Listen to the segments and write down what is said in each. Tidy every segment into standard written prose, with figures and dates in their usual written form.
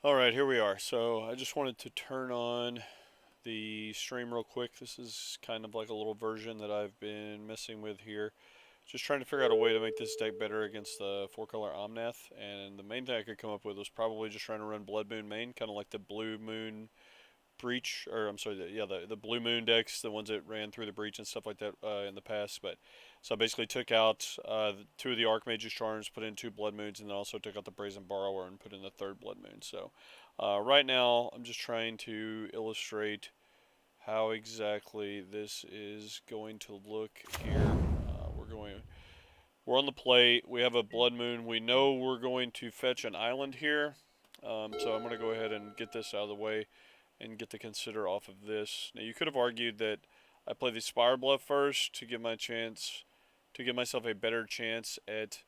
Alright, here we are. So I just wanted to turn on the stream real quick. This is kind of like a little version that I've been messing with here. Just trying to figure out a way to make this deck better against the 4-color Omnath. And the main thing I could come up with was probably just trying to run Blood Moon main, kind of like the Blue Moon Breach, or I'm sorry, the Blue Moon decks, the ones that ran through the Breach and stuff like that in the past. But so I basically took out two of the Archmage's Charms, put in two Blood Moons, and then also took out the Brazen Borrower and put in the third Blood Moon. So right now I'm just trying to illustrate how exactly this is going to look here. We're on the plate. We have a Blood Moon. We know we're going to fetch an island here. So I'm going to go ahead and get this out of the way and get the consider off of this. Now you could have argued that I play the Spire Bluff first to give myself a better chance at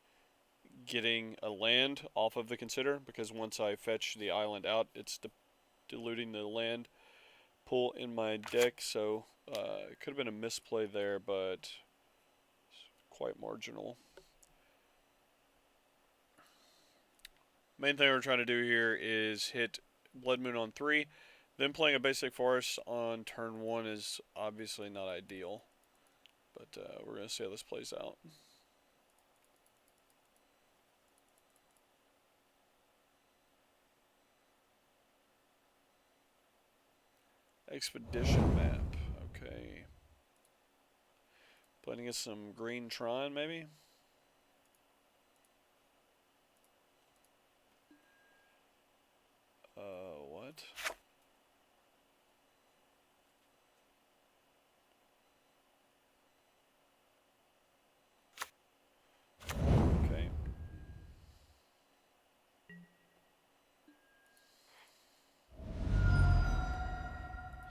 getting a land off of the consider, because once I fetch the island out, it's diluting the land pool in my deck. So it could have been a misplay there, but it's quite marginal. Main thing we're trying to do here is hit Blood Moon on 3. Then playing a basic forest on turn 1 is obviously not ideal. But we're going to see how this plays out. Expedition map. Okay. Playing against some green Tron, maybe? What? Okay.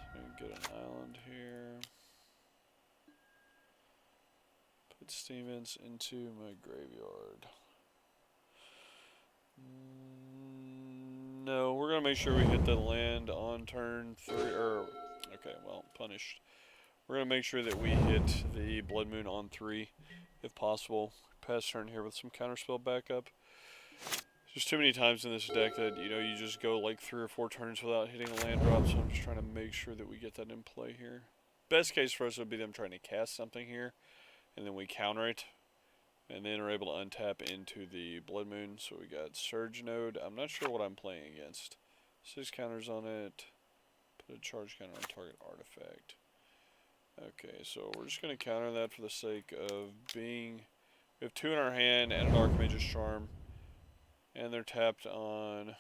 So we can get an island here. Put Stevens into my graveyard. No, we're going to make sure we hit the land on turn 3. Okay, well, punished. We're going to make sure that we hit the Blood Moon on 3, if possible. Pass turn here with some counterspell backup. There's too many times in this deck that, you just go like 3 or 4 turns without hitting a land drop, so I'm just trying to make sure that we get that in play here. Best case for us would be them trying to cast something here, and then we counter it, and then are able to untap into the Blood Moon. So we got Surge Node. I'm not sure what I'm playing against. 6 counters on it. Put a charge counter on target artifact. Okay, so we're just going to counter that for the sake of being... We have 2 in our hand and an Archmage's Charm. And they're tapped on...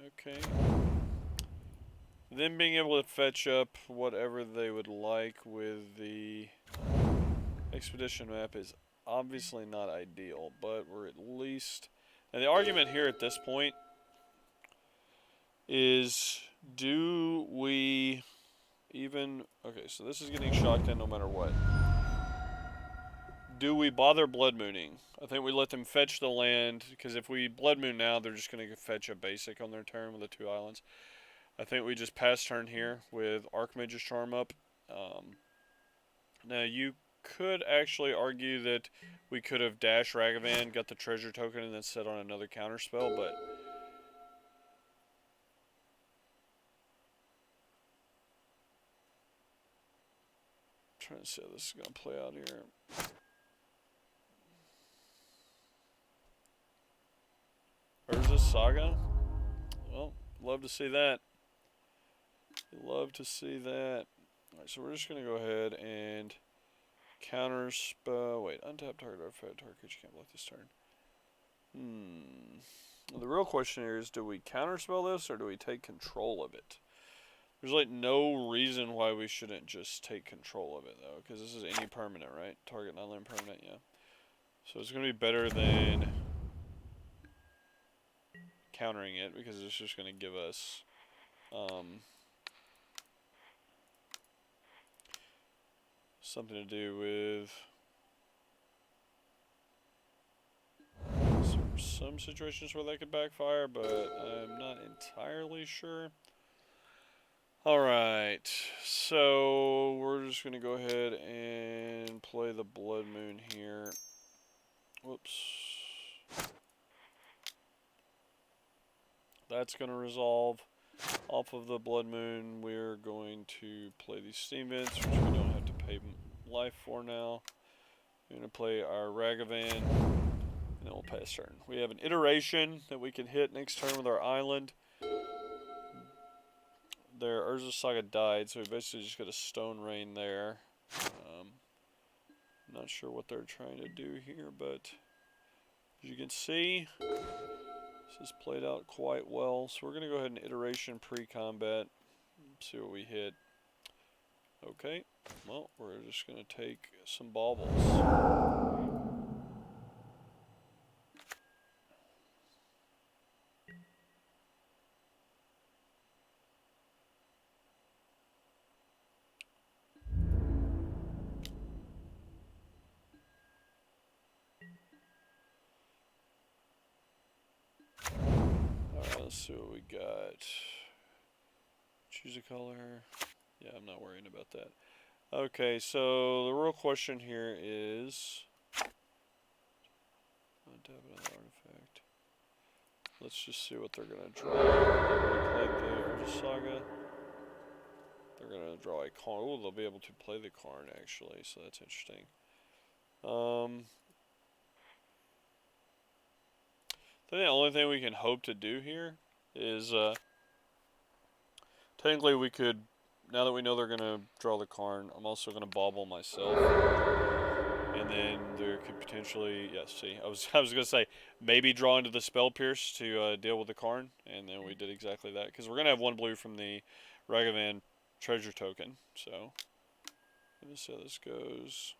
Okay. Then being able to fetch up whatever they would like with the Expedition map is obviously not ideal, but we're at least... Now the argument here at this point is, do we even... Okay, so this is getting shocked in no matter what. Do we bother Blood Mooning? I think we let them fetch the land, because if we Blood Moon now, they're just going to fetch a basic on their turn with the 2 islands. I think we just pass turn here with Archmage's Charm up. Now you could actually argue that we could have Dash Ragavan, got the treasure token, and then set on another counter spell, but... I'm trying to see how this is going to play out here. Urza Saga? Well, love to see that. Love to see that. Alright, so we're just going to go ahead and counter spell. Wait, untap target artifact, target creature can't block this turn. Well, the real question here is, do we counter spell this or do we take control of it? There's like no reason why we shouldn't just take control of it though, because this is any permanent, right? Target non-land permanent, yeah. So it's going to be better than countering it, because it's just going to give us something to do with some situations where that could backfire, but I'm not entirely sure. Alright, so we're just going to go ahead and play the Blood Moon here. Whoops. that's going to resolve. Off of the Blood Moon, we're going to play these Steam Vents, which we don't have to pay life for now. We're going to play our Ragavan, and then we'll pass turn. We have an iteration that we can hit next turn with our island. Their Urza Saga died, so we basically just got a Stone Rain there. Not sure what they're trying to do here, but as you can see, this has played out quite well. So we're going to go ahead and iteration pre-combat, see what we hit. Okay, well, we're just going to take some baubles. Alright, let's see what we got. Choose a color. Yeah, I'm not worrying about that. Okay, so the real question here is... Untap another artifact. Let's just see what they're going to draw. They played the Urza Saga. They're going to draw a Karn. Oh, they'll be able to play the Karn, actually, so that's interesting. I think the only thing we can hope to do here is, technically we could, now that we know they're going to draw the Karn, I'm also going to bauble myself. And then there could potentially, yeah, see, I was going to say, maybe draw into the Spell Pierce to deal with the Karn, and then we did exactly that. Because we're going to have one blue from the Ragavan treasure token, so let me see how this goes.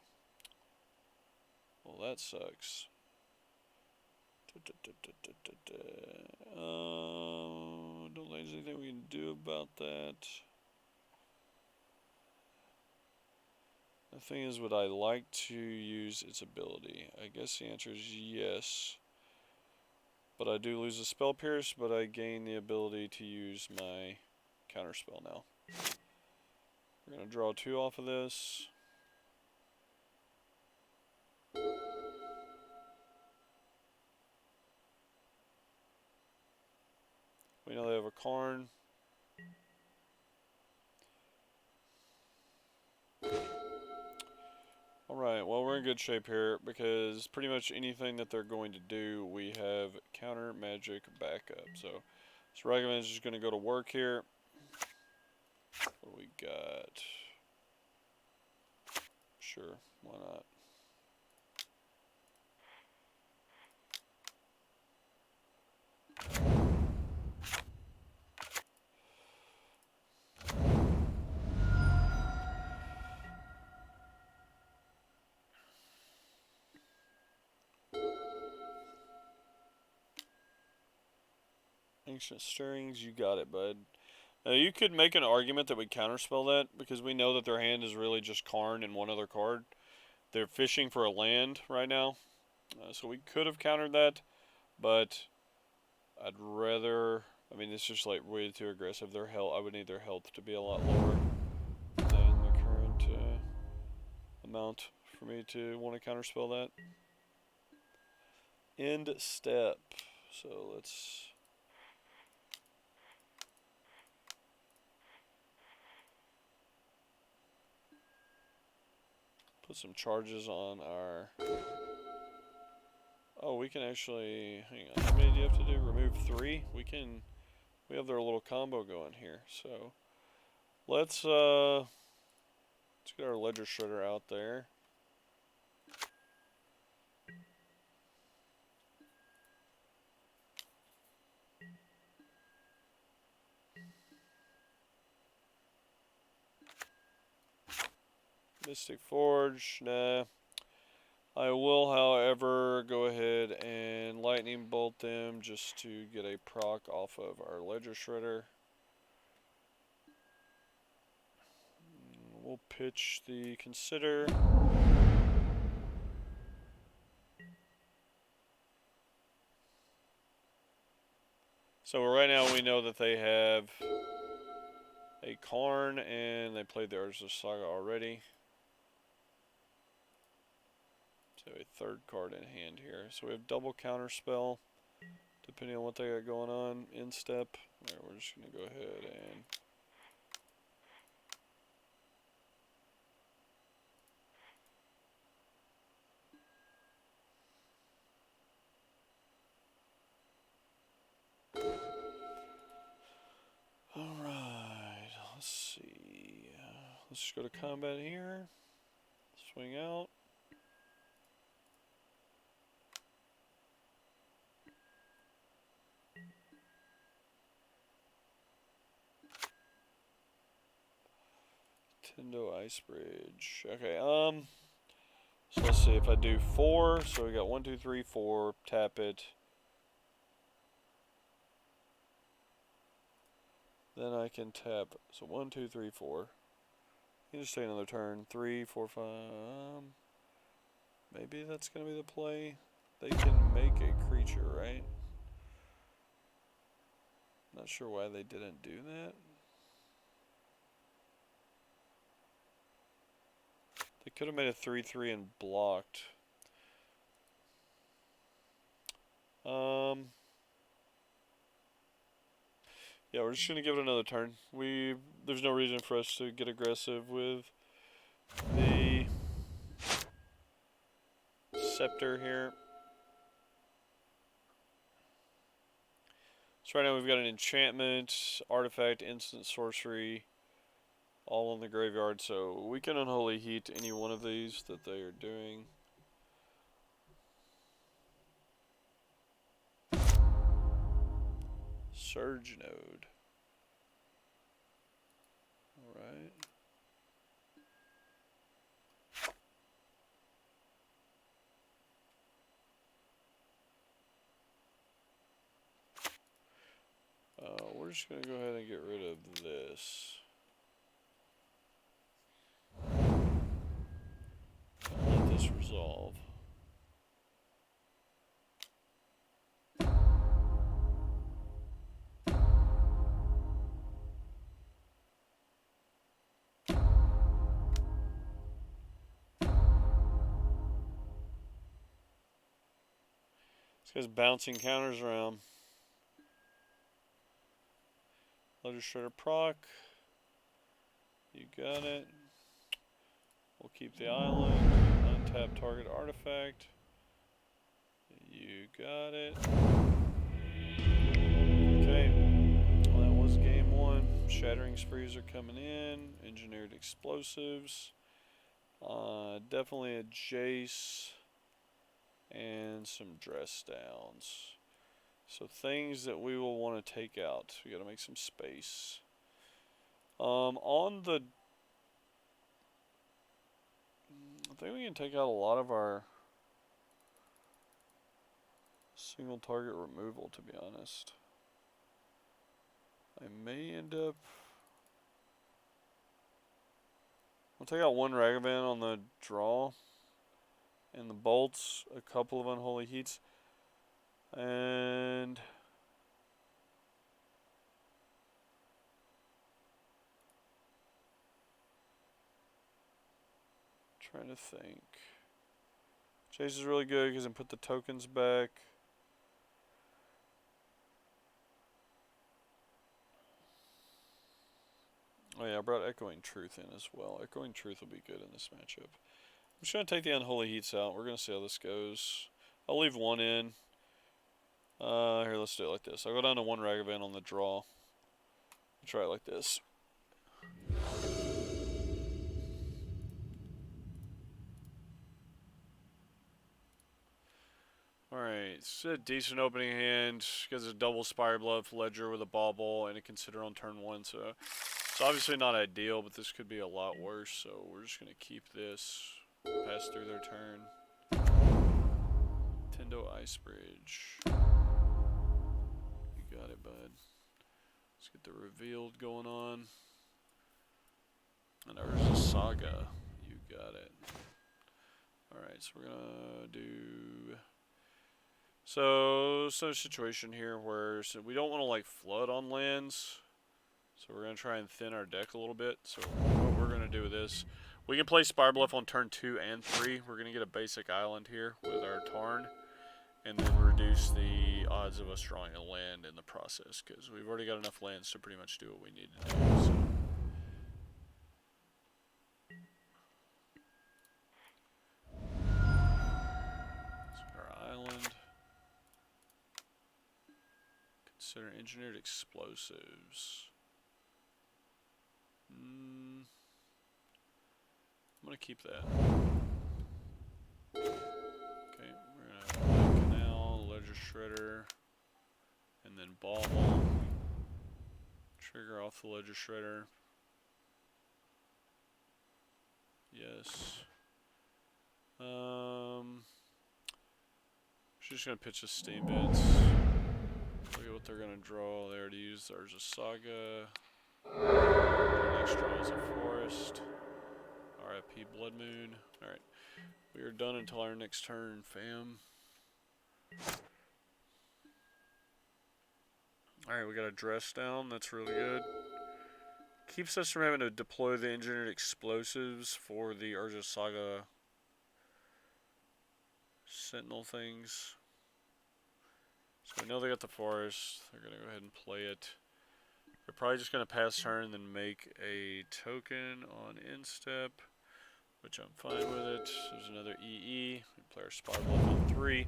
Well, that sucks. Don't think there's anything we can do about that. The thing is, would I like to use its ability? I guess the answer is yes. But I do lose a Spell Pierce, but I gain the ability to use my counterspell now. We're going to draw 2 off of this. We know they have a Karn. Alright, well we're in good shape here because pretty much anything that they're going to do, we have counter magic backup. So Ragavan is just going to go to work here. What do we got? Sure, why not? Ancient Stirrings, you got it, bud. You could make an argument that we counterspell that, because we know that their hand is really just Karn and one other card. They're fishing for a land right now, so we could have countered that, but I'd rather... I mean, it's just like way too aggressive. Their health, I would need their health to be a lot lower than the current amount for me to want to counterspell that. End step. So let's... put some charges on our... Oh, we can actually... Hang on. How many do you have to do? Remove 3? We can... We have their little combo going here. So, let's get our Ledger Shredder out there. Mystic Forge, nah. I will, however, go ahead and Lightning Bolt them just to get a proc off of our Ledger Shredder. We'll pitch the Consider. So right now we know that they have a Karn and they played the Urza Saga already. So a third card in hand here. So we have double counterspell depending on what they got going on in step. Alright, we're just going to go ahead and alright, let's see. Let's just go to combat here. Swing out. Tendo Ice Bridge. Okay, so let's see if I do 4. So we got 1, 2, 3, 4. Tap it. Then I can tap. So 1, 2, 3, 4. You can just take another turn. 3, 4, 5. Maybe that's gonna be the play. They can make a creature, right? Not sure why they didn't do that. They could have made a 3/3 and blocked. Yeah, we're just gonna give it another turn. There's no reason for us to get aggressive with the scepter here. So right now we've got an enchantment, artifact, instant sorcery, all in the graveyard. So we can unholy heat any one of these that they are doing. Surge node. Alright. We're just going to go ahead and get rid of this. Let this resolve. This guy's bouncing counters around. Ledger Shredder proc. You got it. We'll keep the island. Untap target artifact. You got it. Okay. Well, that was game 1. Shattering Sprees are coming in. Engineered explosives. Definitely a Jace. And some dress downs. So things that we will want to take out. We got to make some space. On the, I think we can take out a lot of our single target removal, to be honest. I may end up, I'll take out 1 Ragavan on the draw. And the bolts, a couple of unholy heats. And trying to think. Chase is really good because I put the tokens back. Oh yeah, I brought Echoing Truth in as well. Echoing Truth will be good in this matchup. I'm just going to take the unholy heats out. We're going to see how this goes. I'll leave 1 in. Here, let's do it like this. I'll go down to 1 Ragavan on the draw. Try it like this. Alright, it's a decent opening hand. Because it's a double Spire Bluff, Ledger with a Bauble, and a Consider on turn 1. So it's obviously not ideal, but this could be a lot worse. So we're just going to keep this. Pass through their turn. Tendo Ice Bridge. You got it, bud. Let's get the revealed going on. And there's a Saga. You got it. Alright, so we're gonna do. So situation here where we don't want to like flood on lands. So we're gonna try and thin our deck a little bit. So what we're gonna do with this. We can play Spire Bluff on turn 2 and 3. We're going to get a basic island here with our Tarn. and then reduce the odds of us drawing a land in the process, because we've already got enough lands to pretty much do what we need to do. So. Our island. Consider engineered explosives. I'm gonna keep that. Okay, we're gonna have a canal, ledger shredder, and then bauble. Trigger off the ledger shredder. Yes. She's just gonna pitch the steam vents. Look at what they're gonna draw. They already used Urge Saga. Their next draw is a forest. RIP Bloodmoon. Alright. We are done until our next turn, fam. Alright, we got a dress down. That's really good. Keeps us from having to deploy the engineered explosives for the Urza Saga Sentinel things. So we know they got the forest. They're going to go ahead and play it. They're probably just going to pass turn and then make a token on instep, which I'm fine with it. There's another EE. We play our spot level 3.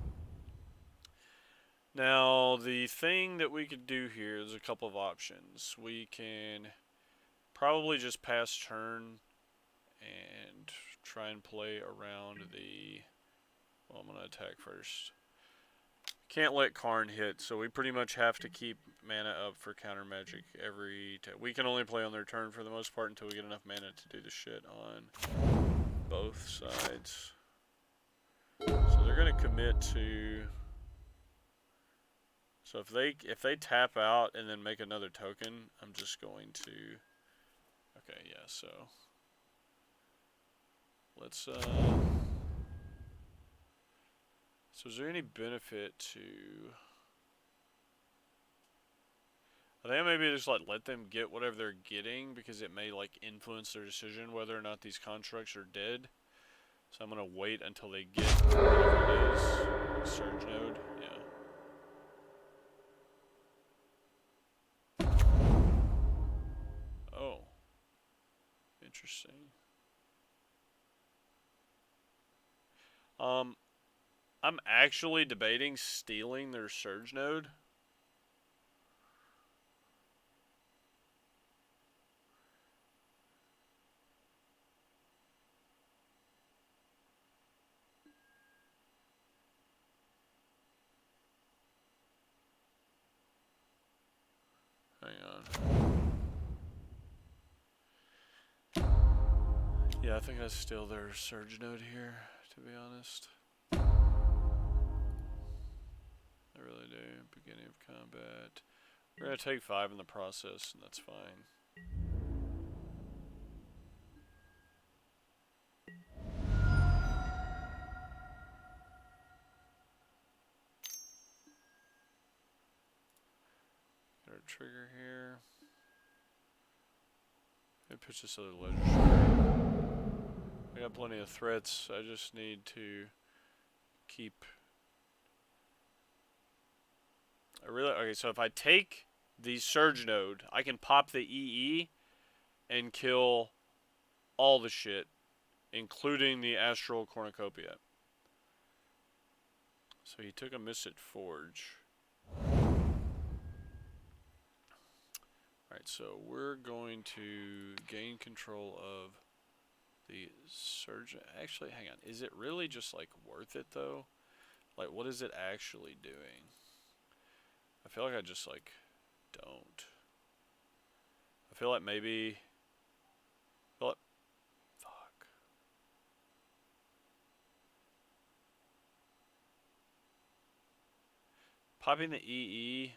Now, the thing that we could do here is a couple of options. We can probably just pass turn and try and play around the... Well, I'm going to attack first. Can't let Karn hit, so we pretty much have to keep mana up for counter magic every... We can only play on their turn for the most part until we get enough mana to do the shit on both sides. So they're going to commit to... So if they tap out and then make another token, I'm just going to... Okay, yeah, so... Let's, So is there any benefit to... I think maybe just like let them get whatever they're getting, because it may like influence their decision whether or not these constructs are dead. So I'm gonna wait until they get whatever it is. Surge node, yeah. Oh. Interesting. I'm actually debating stealing their surge node. Hang on. Yeah, I think I steal their surge node here, to be honest. I really do. Beginning of combat. We're going to take 5 in the process, and that's fine. Got our trigger here. Maybe pitch this other ledger. I got plenty of threats. I just need to keep... Okay, so if I take the surge node, I can pop the EE and kill all the shit, including the astral cornucopia. So he took a miss at Forge. Alright, so we're going to gain control of the surge. Actually, hang on. Is it really just like worth it though? Like, what is it actually doing? I feel like I just like don't. I feel like maybe. Fuck. Popping the EE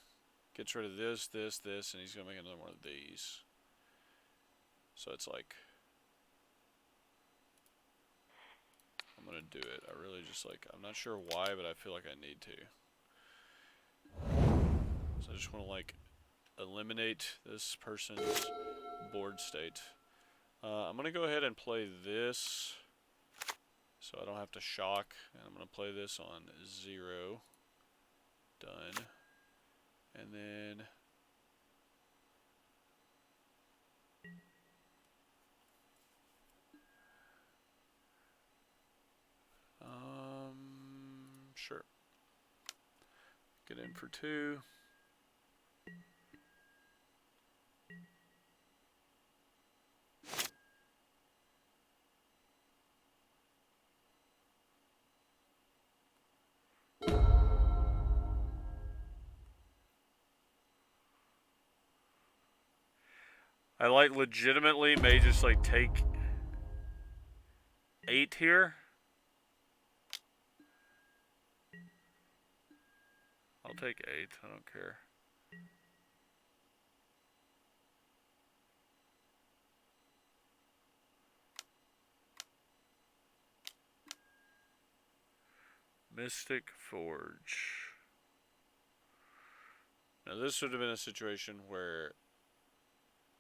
gets rid of this, this, this, and he's gonna make another one of these. So it's like I'm gonna do it. I really just like, I'm not sure why, but I feel like I need to. So I just want to like eliminate this person's board state. I'm going to go ahead and play this so I don't have to shock, and I'm going to play this on 0. Done. And then sure. Get in for 2. I like legitimately may just like take 8 here. I'll take 8. I don't care. Mystic Forge. Now this would have been a situation where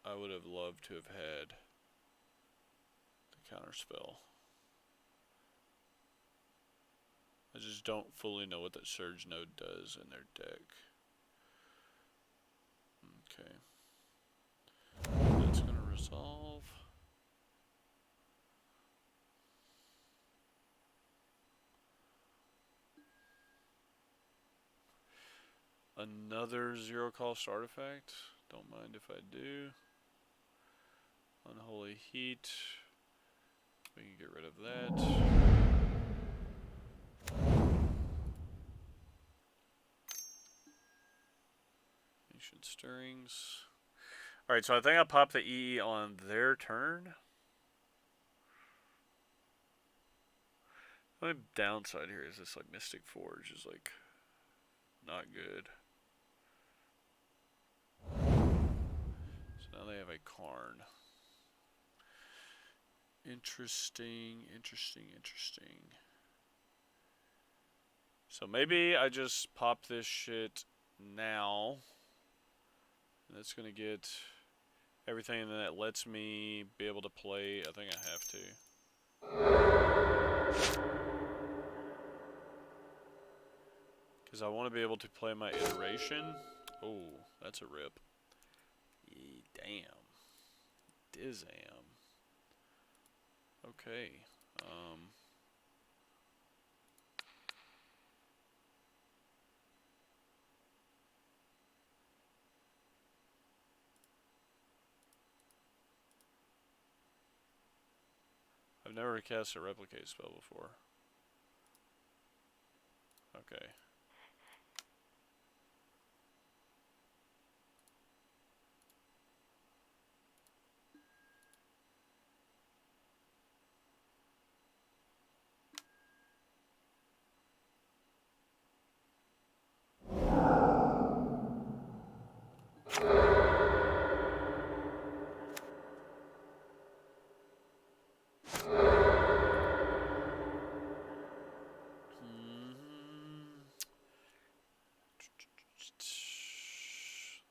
I would have loved to have had the counterspell. I just don't fully know what that Surge node does in their deck. Okay. That's going to resolve. Another 0-cost artifact. Don't mind if I do. Unholy Heat. We can get rid of that. Ancient Stirrings. Alright, so I think I popped the EE on their turn. The only downside here is this like Mystic Forge is like not good. So now they have a Karn. Interesting. So maybe I just pop this shit now. And that's gonna get everything that lets me be able to play. I think I have to. Because I want to be able to play my iteration. Oh, that's a rip. Damn. Dizam. Okay. I've never cast a replicate spell before. Okay.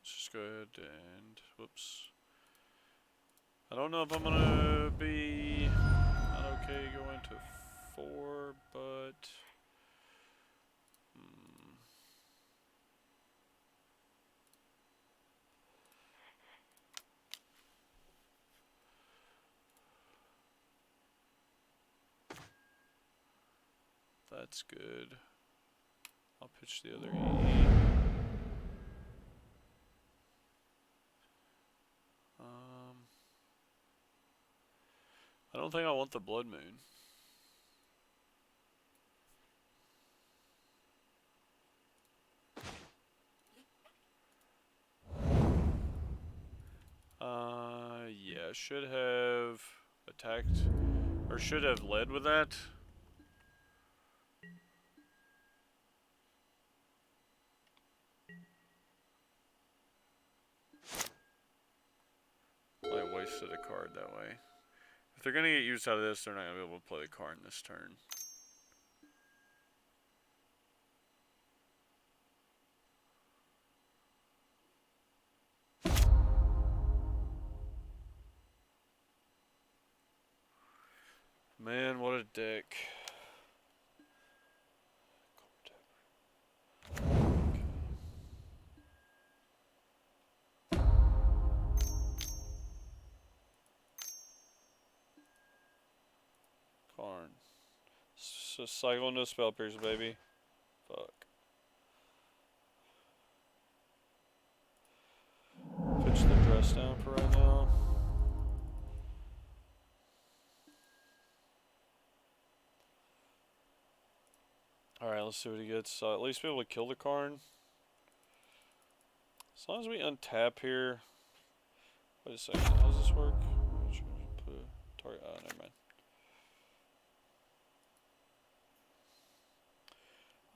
Let's just go ahead and whoops. I don't know if I'm gonna be not okay going to 4, but that's good. I'll pitch the other E. I don't think I want the Blood Moon. Yeah, should have attacked, or should have led with that. I wasted a card that way. If they're gonna get used out of this, they're not gonna be able to play the card in this turn. Man, what a dick. Okay. Just cycle into a spell pierce, baby. Fuck. Pitch the dress down for right now. Alright, let's see what he gets. At least be able to kill the Karn. As long as we untap here. Wait a second, how does this work? Put a target. Oh, never mind.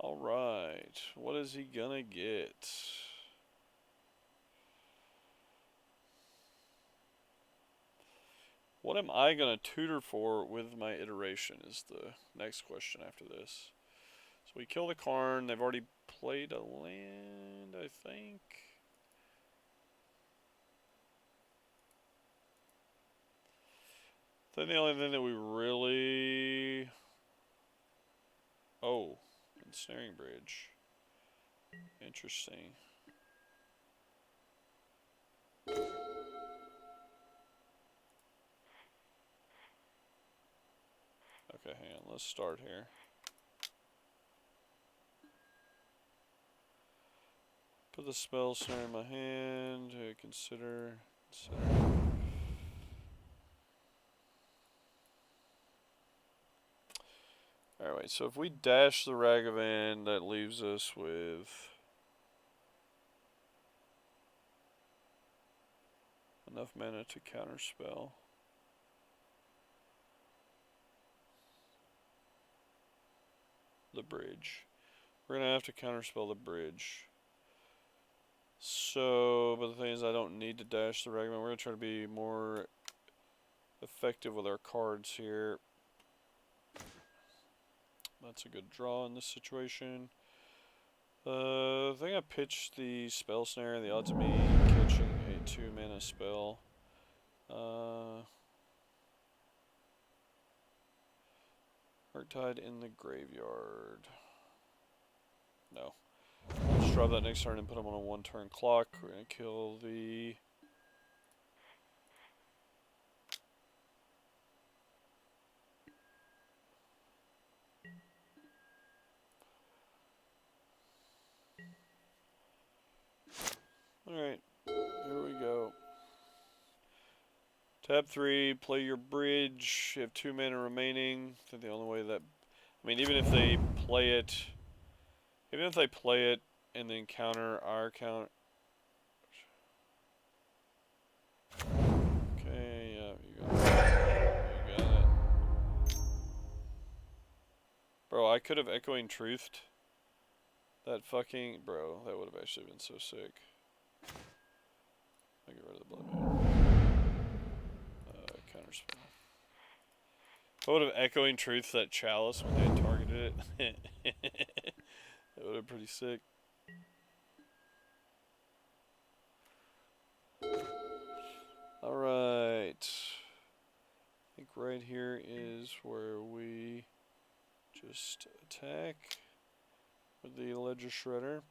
Alright, what is he gonna get? What am I gonna tutor for with my iteration is the next question after this. So we kill the Karn. They've already played a land, I think. Then the only thing that we really... Oh, ensnaring bridge. Interesting. Okay, hang on, let's start here. Put the spell snare in my hand, consider. Alright, so if we dash the Ragavan, that leaves us with enough mana to counterspell. The bridge. We're gonna have to counterspell the bridge. So, but the thing is, I don't need to dash the Ragavan. We're gonna try to be more effective with our cards here. That's a good draw in this situation. I think I pitched the spell snare and the odds of me catching a 2 mana spell. Murktide in the graveyard. No. Let's drop that next turn and put him on a 1-turn clock. We're gonna kill the... Alright, here we go. Tab 3, play your bridge. You have 2 mana remaining. I think the only way that... I mean, even if they play it... Even if they play it and then counter our counter... Okay, yeah, you got it. You got it. Bro, I could have Echoing Truthed. That fucking... Bro, that would have actually been so sick. I'll get rid of the Bloodmoon. Counterspell. I would have Echoing Truth that Chalice when they had targeted it. That would have been pretty sick. Alright. I think right here is where we just attack with the Ledger Shredder.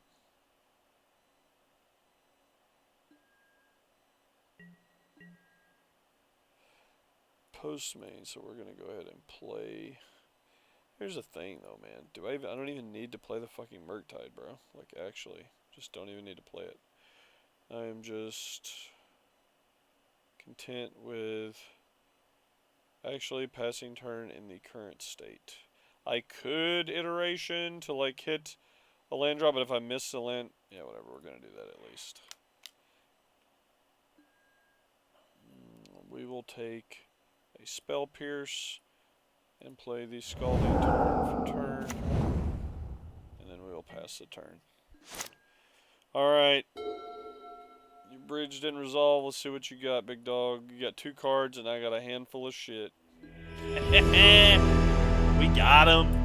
Post main, so we're gonna go ahead and play. Here's the thing, though, man. I don't even need to play the fucking Murktide, bro. Like, actually, just don't even need to play it. I am just content with actually passing turn in the current state. I could iteration to like hit a land drop, but if I miss the land, yeah, whatever. We're gonna do that at least. We will take a Spell Pierce and play the Scalding Torrent for turn, and then we will pass the turn. Alright, your bridge didn't resolve. Let's see what you got, big dog. You got 2 cards and I got a handful of shit. We got him.